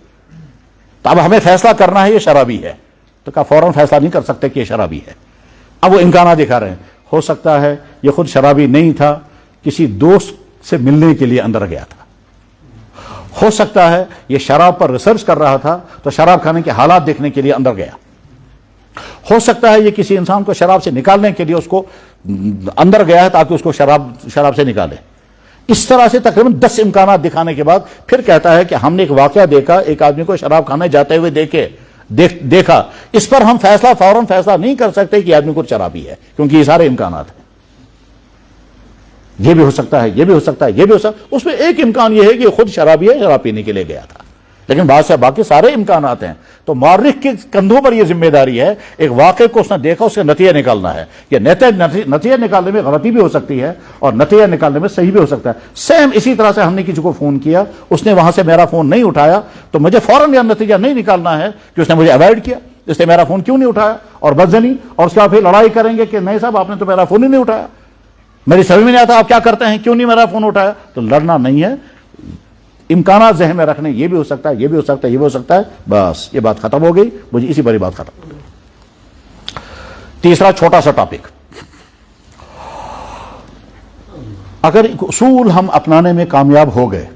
Speaker 1: تو اب ہمیں فیصلہ کرنا ہے یہ شرابی ہے, تو کہا فوراً فیصلہ نہیں کر سکتے کہ یہ شرابی ہے. اب وہ امکانات دکھا رہے ہیں, ہو سکتا ہے یہ خود شرابی نہیں تھا, کسی دوست سے ملنے کے لیے اندر گیا تھا. ہو سکتا ہے یہ شراب پر ریسرچ کر رہا تھا, تو شراب کھانے کے حالات دیکھنے کے لیے اندر گیا. ہو سکتا ہے یہ کسی انسان کو شراب سے نکالنے کے لیے اس کو اندر گیا ہے تاکہ اس کو شراب سے نکالے. اس طرح سے تقریباً 10 امکانات دکھانے کے بعد پھر کہتا ہے کہ ہم نے ایک واقعہ دیکھا, ایک آدمی کو شراب کھانے جاتے ہوئے دیکھا. اس پر ہم فوراً فیصلہ نہیں کر سکتے کہ آدمی کو شرابی ہے, کیونکہ یہ سارے امکانات ہیں. یہ بھی ہو سکتا ہے, یہ بھی ہو سکتا ہے, یہ بھی ہو سکتا ہے. اس میں ایک امکان یہ ہے کہ خود شرابی ہے, شراب پینے کے لیے گیا تھا, لیکن بعد سے باقی سارے امکانات ہیں. تو مورخ کے کندھوں پر یہ ذمہ داری ہے, ایک واقعے کو اس نے دیکھا, اس کا نتیجہ نکالنا ہے. یہ نتیجہ نکالنے میں غلطی بھی ہو سکتی ہے, اور نتیجہ نکالنے میں صحیح بھی ہو سکتا ہے. سیم اسی طرح سے ہم نے کسی کو فون کیا, اس نے وہاں سے میرا فون نہیں اٹھایا, تو مجھے فوراً یہ نتیجہ نہیں نکالنا ہے کہ اس نے مجھے اوائڈ کیا, اس نے میرا فون کیوں نہیں اٹھایا, اور بدزنی, اور اس کے بعد پھر لڑائی کریں گے کہ نہیں صاحب آپ نے تو میرا فون ہی نہیں اٹھایا, میری سمجھ میں نہیں آتا آپ کیا کرتے ہیں, کیوں نہیں میرا فون اٹھایا. تو لڑنا نہیں ہے, امکانات ذہن میں رکھنے, یہ بھی ہو سکتا ہے, یہ بھی ہو سکتا ہے, یہ بھی ہو سکتا ہے. بس یہ بات ختم ہو گئی, مجھے اسی بڑی بات ختم. تیسرا چھوٹا سا ٹاپک, اگر اصول ہم اپنانے میں کامیاب ہو گئے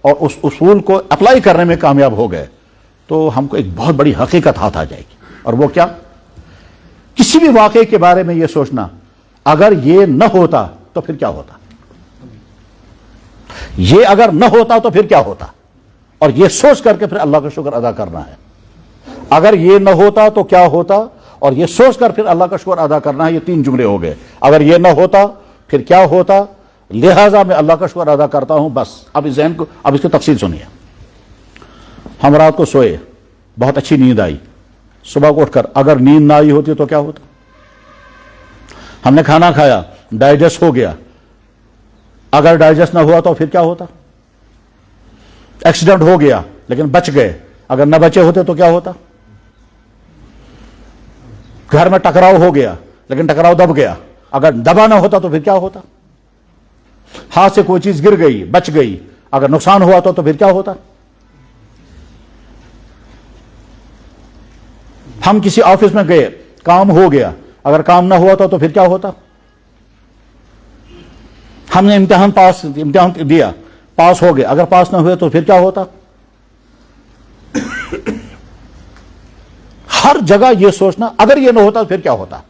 Speaker 1: اور اس اصول کو اپلائی کرنے میں کامیاب ہو گئے, تو ہم کو ایک بہت بڑی حقیقت ہاتھ آ جائے گی. اور وہ کیا؟ کسی بھی واقعے کے بارے میں یہ سوچنا اگر یہ نہ ہوتا تو پھر کیا ہوتا, یہ اگر نہ ہوتا تو پھر کیا ہوتا, اور یہ سوچ کر کے پھر اللہ کا شکر ادا کرنا ہے. اگر یہ نہ ہوتا تو کیا ہوتا, اور یہ سوچ کر پھر اللہ کا شکر ادا کرنا ہے. یہ 3 جملے ہو گئے. اگر یہ نہ ہوتا پھر کیا ہوتا, لہذا میں اللہ کا شکر ادا کرتا ہوں. بس اب اس ذہن کو, اب اس کی تفصیل سنیے. ہم رات کو سوئے, بہت اچھی نیند آئی, صبح کو اٹھ کر اگر نیند نہ آئی ہوتی تو کیا ہوتا. ہم نے کھانا کھایا, ڈائجسٹ ہو گیا, اگر ڈائجسٹ نہ ہوا تو پھر کیا ہوتا. ایکسیڈنٹ ہو گیا لیکن بچ گئے, اگر نہ بچے ہوتے تو کیا ہوتا. گھر میں ٹکراؤ ہو گیا لیکن ٹکراؤ دب گیا, اگر دبا نہ ہوتا تو پھر کیا ہوتا. ہاتھ سے کوئی چیز گر گئی, بچ گئی, اگر نقصان ہوا تو پھر کیا ہوتا. ہم کسی آفس میں گئے, کام ہو گیا, اگر کام نہ ہوا تو پھر کیا ہوتا. ہم نے امتحان دیا, پاس ہو گئے, اگر پاس نہ ہوئے تو پھر کیا ہوتا. ہر جگہ یہ سوچنا اگر یہ نہ ہوتا تو پھر کیا ہوتا.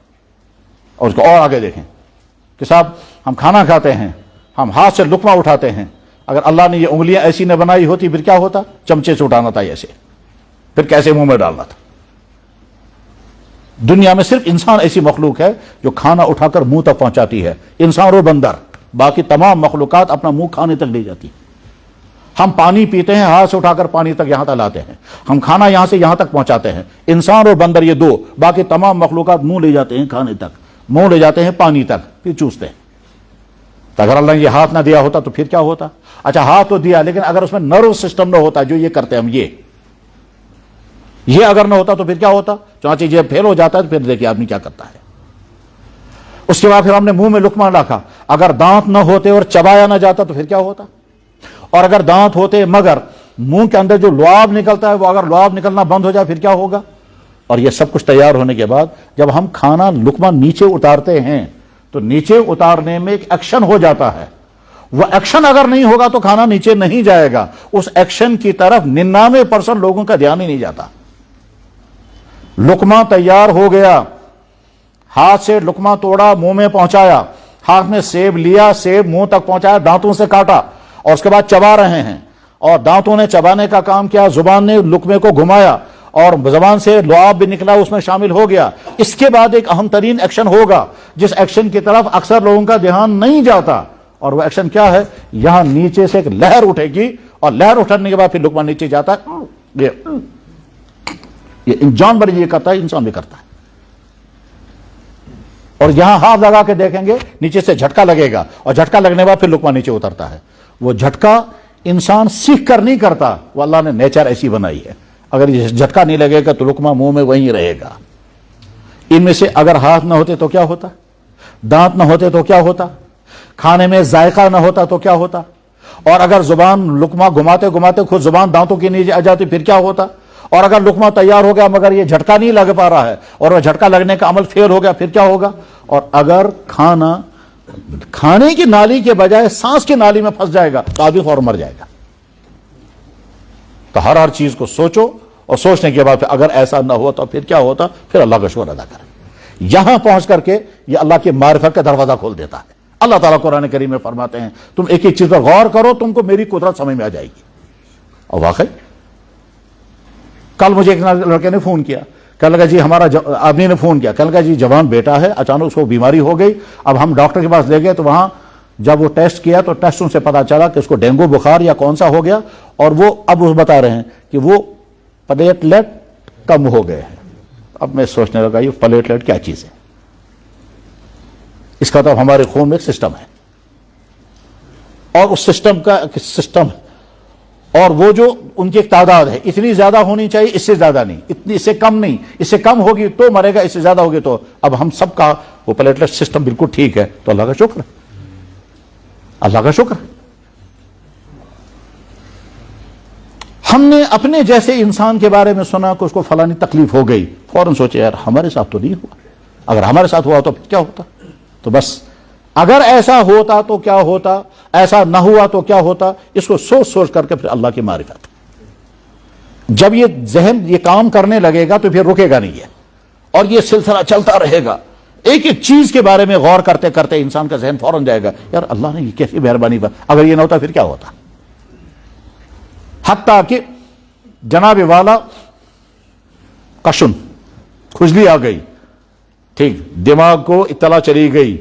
Speaker 1: اور اس کو اور آگے دیکھیں کہ صاحب ہم کھانا کھاتے ہیں, ہم ہاتھ سے لقمہ اٹھاتے ہیں, اگر اللہ نے یہ انگلیاں ایسی نہ بنائی ہوتی پھر کیا ہوتا. چمچے سے اٹھانا تھا ایسے, پھر کیسے منہ میں ڈالنا تھا. دنیا میں صرف انسان ایسی مخلوق ہے جو کھانا اٹھا کر منہ تک پہنچاتی ہے، انسان اور بندر، باقی تمام مخلوقات اپنا منہ کھانے تک لے جاتی ہیں۔ ہم پانی پیتے ہیں، ہاتھ سے اٹھا کر پانی تک یہاں تک لاتے ہیں، ہم کھانا یہاں سے یہاں تک پہنچاتے ہیں، انسان اور بندر یہ دو، باقی تمام مخلوقات منہ لے جاتے ہیں کھانے تک، منہ لے جاتے ہیں پانی تک، پھر چوستے ہیں۔ تو اگر اللہ نے یہ ہاتھ نہ دیا ہوتا تو پھر کیا ہوتا؟ اچھا ہاتھ تو دیا، لیکن اگر اس میں نرو سسٹم نہ ہوتا جو یہ کرتے ہیں ہم، یہ اگر نہ ہوتا تو پھر کیا ہوتا؟ چنانچہ یہ فیل ہو جاتا ہے تو پھر دیکھیے آدمی کیا کرتا ہے۔ اس کے بعد پھر ہم نے منہ میں لقمہ رکھا، اگر دانت نہ ہوتے اور چبایا نہ جاتا تو پھر کیا ہوتا؟ اور اگر دانت ہوتے مگر منہ کے اندر جو لعاب نکلتا ہے وہ اگر لعاب نکلنا بند ہو جائے پھر کیا ہوگا؟ اور یہ سب کچھ تیار ہونے کے بعد جب ہم کھانا لقمہ نیچے اتارتے ہیں تو نیچے اتارنے میں ایک ایکشن ہو جاتا ہے، وہ ایکشن اگر نہیں ہوگا تو کھانا نیچے نہیں جائے گا، اس ایکشن کی طرف 99% لوگوں کا دھیان ہی نہیں جاتا۔ لقمہ تیار ہو گیا، ہاتھ سے لقمہ توڑا، منہ میں پہنچایا، ہاتھ میں سیب لیا، سیب منہ تک پہنچایا، دانتوں سے کاٹا اور اس کے بعد چبا رہے ہیں، اور دانتوں نے چبانے کا کام کیا، زبان نے لقمے کو گھمایا اور زبان سے لعاب بھی نکلا اس میں شامل ہو گیا۔ اس کے بعد ایک اہم ترین ایکشن ہوگا جس ایکشن کی طرف اکثر لوگوں کا دھیان نہیں جاتا، اور وہ ایکشن کیا ہے؟ یہاں نیچے سے ایک لہر اٹھے گی، اور لہر اٹھنے کے بعد پھر لقمہ نیچے جاتا ہے۔ یہ جانور یہ کرتا ہے، انسان بھی کرتا ہے۔ اور یہاں ہاتھ لگا کے دیکھیں گے نیچے سے جھٹکا لگے گا، اور جھٹکا لگنے کے بعد پھر لقمہ نیچے اترتا ہے۔ وہ جھٹکا انسان سیکھ کر نہیں کرتا، وہ اللہ نے نیچر ایسی بنائی ہے، اگر یہ جھٹکا نہیں لگے گا تو لقمہ منہ میں وہیں رہے گا۔ ان میں سے اگر ہاتھ نہ ہوتے تو کیا ہوتا؟ دانت نہ ہوتے تو کیا ہوتا؟ کھانے میں ذائقہ نہ ہوتا تو کیا ہوتا؟ اور اگر زبان لقمہ گھماتے گھماتے خود زبان دانتوں کے نیچے آ جاتی پھر کیا ہوتا؟ اور اگر لقمہ تیار ہو گیا مگر یہ جھٹکا نہیں لگ پا رہا ہے اور وہ جھٹکا لگنے کا عمل فیل ہو گیا پھر کیا ہوگا؟ اور اگر کھانا کھانے کی نالی کے بجائے سانس کی نالی میں پھنس جائے گا تو آدمی فوراً مر جائے گا۔ تو ہر چیز کو سوچو، اور سوچنے کے بعد اگر ایسا نہ ہوا تو پھر کیا ہوتا؟ پھر اللہ کا شکر ادا کریں۔ یہاں پہنچ کر کے یہ اللہ کی معرفت کا دروازہ کھول دیتا ہے۔ اللہ تعالیٰ قرآن کریم میں فرماتے ہیں تم ایک ایک چیز پر غور کرو، تم کو میری قدرت سمجھ میں آ جائے گی۔ اور واقعی کل مجھے ایک لڑکے نے فون کیا، کہنے لگا جی ہمارا آدمی نے فون کیا، کہنے لگا جی جوان بیٹا ہے، اچانک اس کو بیماری ہو گئی، اب ہم ڈاکٹر کے پاس لے گئے تو وہاں جب وہ ٹیسٹ کیا تو ٹیسٹوں سے پتا چلا کہ اس کو ڈینگو بخار یا کون سا ہو گیا، اور وہ اب بتا رہے ہیں کہ وہ پلیٹلیٹ کم ہو گئے ہیں۔ اب میں سوچنے لگا یہ پلیٹلیٹ کیا چیز ہے؟ اس کا تو ہمارے خون میں ایک سسٹم ہے، اور اس سسٹم کا سسٹم اور وہ جو ان کی ایک تعداد ہے اتنی زیادہ ہونی چاہیے، اس سے زیادہ نہیں، اتنی اس سے کم نہیں، اس سے کم ہوگی تو مرے گا، اس سے زیادہ ہوگی تو۔ اب ہم سب کا وہ پلیٹلیٹ سسٹم بالکل ٹھیک ہے تو اللہ کا شکر ہے، اللہ کا شکر ہے۔ ہم نے اپنے جیسے انسان کے بارے میں سنا کہ اس کو فلانی تکلیف ہو گئی، فوراً سوچے یار ہمارے ساتھ تو نہیں ہوا، اگر ہمارے ساتھ ہوا تو پھر کیا ہوتا؟ تو بس اگر ایسا ہوتا تو کیا ہوتا، ایسا نہ ہوا تو کیا ہوتا، اس کو سوچ سوچ کر کے پھر اللہ کی معرفت۔ جب یہ ذہن یہ کام کرنے لگے گا تو پھر رکے گا نہیں ہے، اور یہ سلسلہ چلتا رہے گا۔ ایک ایک چیز کے بارے میں غور کرتے کرتے انسان کا ذہن فوراً جائے گا یار اللہ نے یہ کیسی مہربانی پر، اگر یہ نہ ہوتا پھر کیا ہوتا؟ حتیٰ کہ جناب والا کشن کھجلی آ گئی، ٹھیک، دماغ کو اطلاع چلی گئی،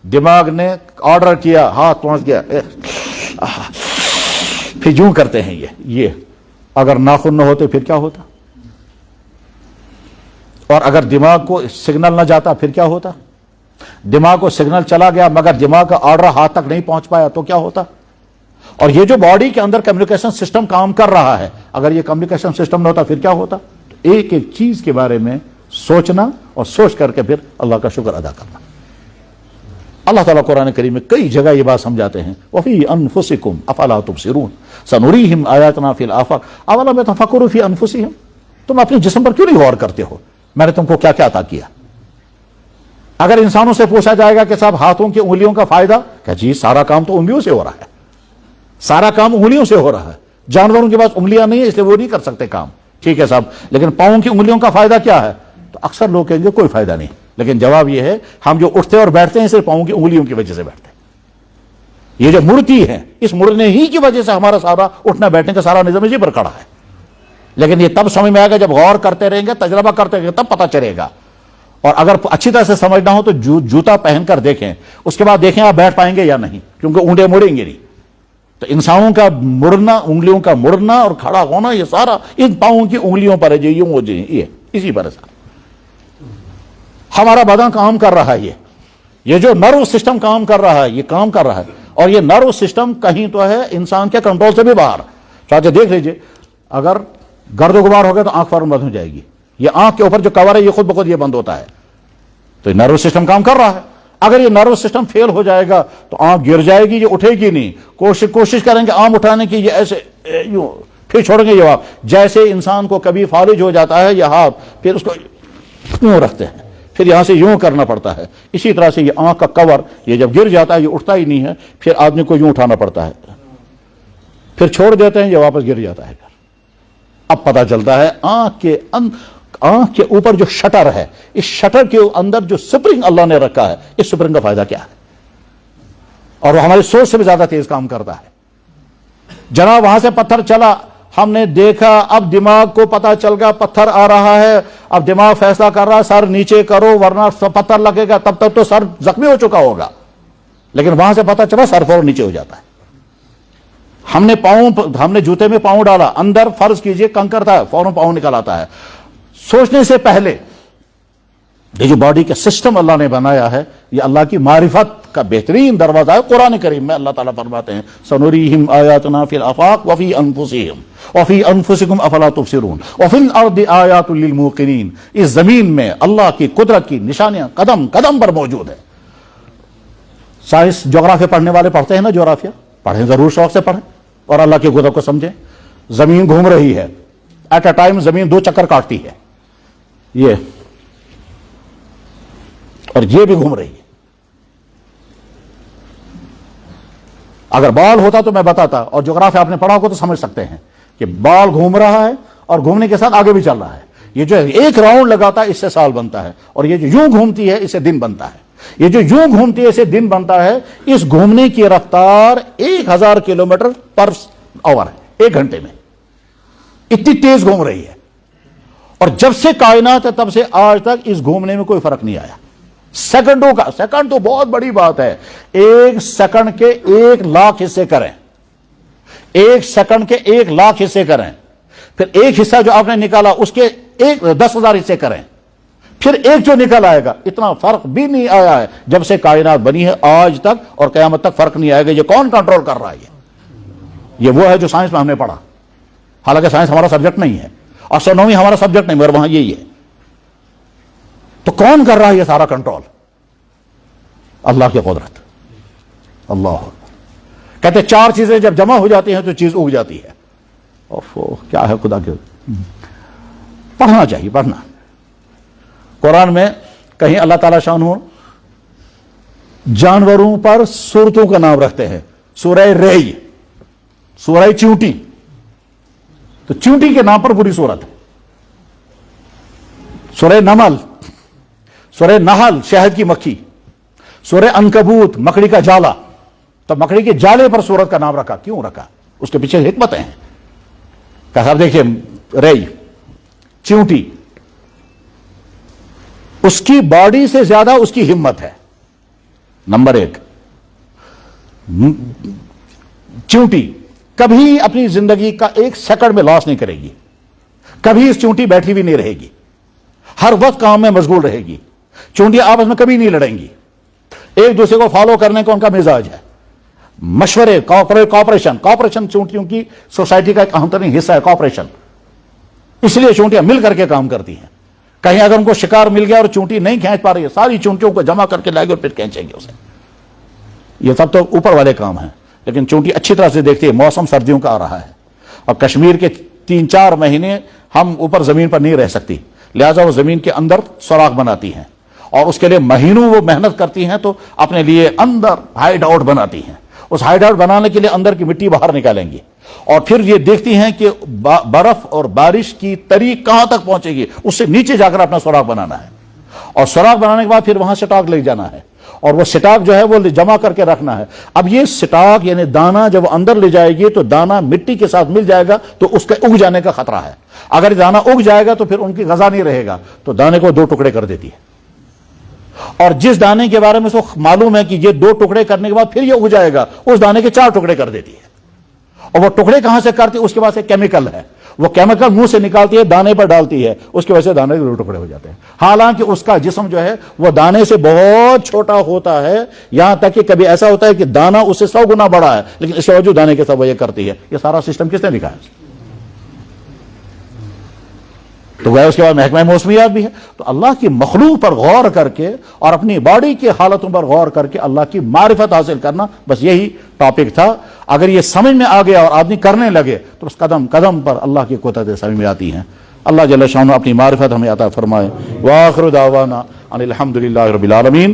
Speaker 1: دماغ نے آرڈر کیا، ہاتھ پہنچ گیا، پھر یوں کرتے ہیں یہ اگر ناخن نہ ہوتے پھر کیا ہوتا؟ اور اگر دماغ کو سگنل نہ جاتا پھر کیا ہوتا؟ دماغ کو سگنل چلا گیا مگر دماغ کا آرڈر ہاتھ تک نہیں پہنچ پایا تو کیا ہوتا؟ اور یہ جو باڈی کے اندر کمیونیکیشن سسٹم کام کر رہا ہے، اگر یہ کمیونیکیشن سسٹم نہ ہوتا پھر کیا ہوتا؟ ایک ایک چیز کے بارے میں سوچنا اور سوچ کر کے پھر اللہ کا شکر ادا کرنا۔ اللہ تعالیٰ قرآن کریم میں کئی جگہ یہ بات سمجھاتے ہیں، وَفِي أَنفُسِكُمْ أَفَلَا تُبْصِرُونَ سَنُرِيهِمْ آيَاتِنَا فِي الْآفَاقِ أَوَلَمْ يَتَفَكَّرُوا فِي أَنفُسِهِمْ۔ تم اپنے جسم پر کیوں نہیں غور کرتے ہو؟ میں نے تم کو کیا کیا عطا کیا؟ اگر انسانوں سے پوچھا جائے گا کہ صاحب ہاتھوں کی انگلیوں کا فائدہ، کہ جی سارا کام تو انگلیوں سے ہو رہا ہے، سارا کام انگلیوں سے ہو رہا ہے، جانوروں کے پاس انگلیاں نہیں ہیں اس لیے وہ نہیں کر سکتے کام، ٹھیک ہے صاحب، لیکن پاؤں کی انگلیوں کا فائدہ کیا ہے؟ تو اکثر لوگ کہیں گے کوئی فائدہ نہیں، لیکن جواب یہ ہے ہم جو اٹھتے اور بیٹھتے ہیں صرف پاؤں کی انگلیوں کی وجہ سے بیٹھتے ہیں۔ یہ جو مڑتی ہے اس مڑنے ہی کی وجہ سے ہمارا سارا اٹھنا بیٹھنے کا سارا نظام اسی پر کھڑا ہے، لیکن یہ تب سمجھ میں آئے گا جب غور کرتے رہیں گے، تجربہ کرتے رہیں گے، تب پتہ چلے گا۔ اور اگر اچھی طرح سے سمجھنا ہو تو جوتا پہن کر دیکھیں، اس کے بعد دیکھیں آپ بیٹھ پائیں گے یا نہیں، کیونکہ اونٹیں مڑیں گے نہیں۔ تو انسانوں کا مڑنا، انگلیوں کا مڑنا اور کھڑا ہونا، یہ سارا ان پاؤں کی انگلیوں پر ہے جو یوں ہو جائیں، یہ اسی پر ہے۔ ہمارا بدن کام کر رہا ہے، یہ جو نرو سسٹم کام کر رہا ہے، یہ کام کر رہا ہے، اور یہ نرو سسٹم کہیں تو ہے انسان کے کنٹرول سے بھی باہر۔ چاہتے دیکھ لیجئے، اگر گرد و غبار ہو گیا تو آنکھ فوراً بند ہو جائے گی، یہ آنکھ کے اوپر جو کور ہے یہ خود بخود یہ بند ہوتا ہے، تو یہ نرو سسٹم کام کر رہا ہے۔ اگر یہ نرو سسٹم فیل ہو جائے گا تو آنکھ گر جائے گی، یہ اٹھے گی نہیں، کوشش کریں گے آم اٹھانے کی، یہ ایسے یوں پھر چھوڑیں گے یہ آپ، جیسے انسان کو کبھی فالج ہو جاتا ہے یہ ہاتھ، پھر اس کو یوں رکھتے ہیں، پھر یہاں سے یوں کرنا پڑتا ہے۔ اسی طرح سے یہ آنکھ کا کور یہ جب گر جاتا ہے یہ اٹھتا ہی نہیں ہے، پھر آدمی کو یوں اٹھانا پڑتا ہے، پھر چھوڑ دیتے ہیں یہ واپس گر جاتا ہے۔ اب پتہ چلتا ہے آنکھ کے اوپر جو شٹر ہے، اس شٹر کے اندر جو سپرنگ اللہ نے رکھا ہے، اس سپرنگ کا فائدہ کیا ہے؟ اور وہ ہماری سوچ سے بھی زیادہ تیز کام کرتا ہے۔ جناب وہاں سے پتھر چلا، ہم نے دیکھا، اب دماغ کو پتہ چل گیا پتھر آ رہا ہے، اب دماغ فیصلہ کر رہا ہے سر نیچے کرو ورنہ پتھر لگے گا، تب تک تو سر زخمی ہو چکا ہوگا، لیکن وہاں سے پتہ چلا سر فوراً نیچے ہو جاتا ہے۔ ہم نے جوتے میں پاؤں ڈالا، اندر فرض کیجئے کنکر تھا، فوراً پاؤں نکل آتا ہے۔ سوچنے سے پہلے یہ جو باڈی کا سسٹم اللہ نے بنایا ہے، یہ اللہ کی معرفت کا بہترین دروازہ ہے۔ قرآن کریم میں اللہ تعالیٰ فرماتے ہیں سنوریہم آیاتنا فی الآفاق وفی انفسہم وفی انفسکم افلا تبصرون وفی الارض آیات للموقنین۔ اس زمین میں اللہ کی قدرت کی نشانیاں قدم قدم پر موجود ہیں۔ سائنس جغرافیہ پڑھنے والے پڑھتے ہیں نا، جغرافیہ پڑھیں، ضرور شوق سے پڑھیں اور اللہ کی قدرت کو سمجھیں۔ زمین گھوم رہی ہے، ایٹ اے ٹائم زمین 2 چکر کاٹتی ہے، یہ اور یہ بھی گھوم رہی ہے۔ اگر بال ہوتا تو میں بتاتا، اور جغرافیہ آپ نے پڑھا ہوگا تو سمجھ سکتے ہیں کہ بال گھوم رہا ہے اور گھومنے کے ساتھ آگے بھی چل رہا ہے۔ یہ جو ایک راؤنڈ لگاتا ہے اس سے سال بنتا ہے، اور یہ جو یوں گھومتی ہے اس سے دن بنتا ہے۔ یہ جو یوں گھومتی ہے اس سے دن بنتا ہے۔ اس گھومنے کی رفتار 1000 کلومیٹر پر آور ہے، 1 گھنٹے میں، اتنی تیز گھوم رہی ہے۔ اور جب سے کائنات ہے تب سے آج تک اس گھومنے میں کوئی فرق نہیں آیا۔ سیکنڈوں کا، سیکنڈ تو بہت بڑی بات ہے، 1 سیکنڈ کے 1,00,000 حصے کریں، 1 سیکنڈ کے 1,00,000 حصے کریں، پھر ایک حصہ جو آپ نے نکالا اس کے 10,000 حصے کریں، پھر ایک جو نکل آئے گا۔ اتنا فرق بھی نہیں آیا ہے جب سے کائنات بنی ہے آج تک، اور قیامت تک فرق نہیں آئے گا۔ یہ کون کنٹرول کر رہا ہے؟ یہ وہ ہے جو سائنس میں ہم نے پڑھا، حالانکہ سائنس ہمارا سبجیکٹ نہیں ہے، اسٹرونومی ہمارا سبجیکٹ نہیں، مگر وہاں یہی ہے۔ تو کون کر رہا ہے یہ سارا کنٹرول؟ اللہ کی قدرت، اللہ۔ کہتے 4 چیزیں جب جمع ہو جاتی ہیں تو چیز اگ جاتی ہے۔ کیا ہے خدا کے، پڑھنا چاہیے، پڑھنا۔ قرآن میں کہیں اللہ تعالیٰ شانہ جانوروں پر صورتوں کا نام رکھتے ہیں۔ سورہ ری، سورہ چیونٹی، تو چیونٹی کے نام پر پوری سورت ہے۔ سورہ نمل، سورہ نحل شہد کی مکھی، سورہ عنکبوت مکڑی کا جالا، تو مکڑی کے جالے پر سورت کا نام رکھا، کیوں رکھا؟ اس کے پیچھے حکمتیں ہیں۔ کہ صاحب دیکھیے ری، چیونٹی، اس کی باڈی سے زیادہ اس کی ہمت ہے، نمبر 1۔ چیونٹی کبھی اپنی زندگی کا 1 سیکنڈ میں لاس نہیں کرے گی، کبھی اس چیونٹی بیٹھی بھی نہیں رہے گی، ہر وقت کام میں مشغول رہے گی۔ چونٹیاں آپس میں کبھی نہیں لڑیں گی، ایک دوسرے کو فالو کرنے کا ان کا مزاج ہے، مشورے، کوآپریشن چونٹیوں کی سوسائٹی کا ایک اہم ترین حصہ ہے، کوآپریشن۔ اس لیے چونٹیاں مل کر کے کام کرتی ہیں۔ کہیں اگر ان کو شکار مل گیا اور چونٹی نہیں کھینچ پا رہی ہے، ساری چونٹیوں کو جمع کر کے لائے گے اور پھر کھینچیں گے اسے۔ یہ سب تو اوپر والے کام ہیں، لیکن چونٹی اچھی طرح سے دیکھتی ہے موسم سردیوں کا آ رہا ہے، اور کشمیر کے 3-4 مہینے ہم اوپر زمین پر نہیں رہ سکتی، لہٰذا وہ زمین کے اندر سوراخ بناتی ہیں، اور اس کے لیے مہینوں وہ محنت کرتی ہیں، تو اپنے لیے اندر ہائیڈ آؤٹ بناتی ہیں۔ اس ہائیڈ آؤٹ بنانے کے لیے اندر کی مٹی باہر نکالیں گی، اور پھر یہ دیکھتی ہیں کہ برف اور بارش کی تری کہاں تک پہنچے گی، اس سے نیچے جا کر اپنا سوراخ بنانا ہے، اور سوراخ بنانے کے بعد پھر وہاں سٹاک لے جانا ہے، اور وہ سٹاک جو ہے وہ جمع کر کے رکھنا ہے۔ اب یہ سٹاک یعنی دانا جب اندر لے جائے گی تو دانا مٹی کے ساتھ مل جائے گا، تو اس کے اگ جانے کا خطرہ ہے۔ اگر دانا اگ جائے گا تو پھر ان کی غذا نہیں رہے گا، تو دانے کو 2 ٹکڑے کر دیتی ہے، اور جس دانے کے بارے میں اس کو معلوم ہے کہ یہ 2 ٹکڑے کرنے کے بعد پھر یہ اگ جائے گا، اس دانے کے 4 ٹکڑے کر دیتی ہے۔ اور وہ ٹکڑے کہاں سے کرتی ہے؟ اس کے پاس ایک کیمیکل ہے، وہ کیمیکل منہ سے نکالتی ہے، دانے پر ڈالتی ہے، اس کی وجہ سے دانے کے 2 ٹکڑے ہو جاتے ہیں۔ حالانکہ اس کا جسم جو ہے وہ دانے سے بہت چھوٹا ہوتا ہے، یہاں تک کہ کبھی ایسا ہوتا ہے کہ دانا اس سے 100 گنا بڑا ہے، لیکن اس کے باوجود دانے کے ساتھ وہ یہ کرتی ہے۔ یہ سارا سسٹم کس نے دکھایا؟ تو گئے اس کے بعد محکمہ موسمیات بھی ہے۔ تو اللہ کی مخلوق پر غور کر کے اور اپنی باڈی کی حالتوں پر غور کر کے اللہ کی معرفت حاصل کرنا، بس یہی ٹاپک تھا۔ اگر یہ سمجھ میں آ گیا اور آدمی کرنے لگے تو بس قدم قدم پر اللہ کی قدرتیں سمجھ میں آتی ہیں۔ اللہ جل شانہ اپنی معرفت ہمیں عطا فرمائے۔ وآخر دعوانا ان الحمد للہ رب العالمین۔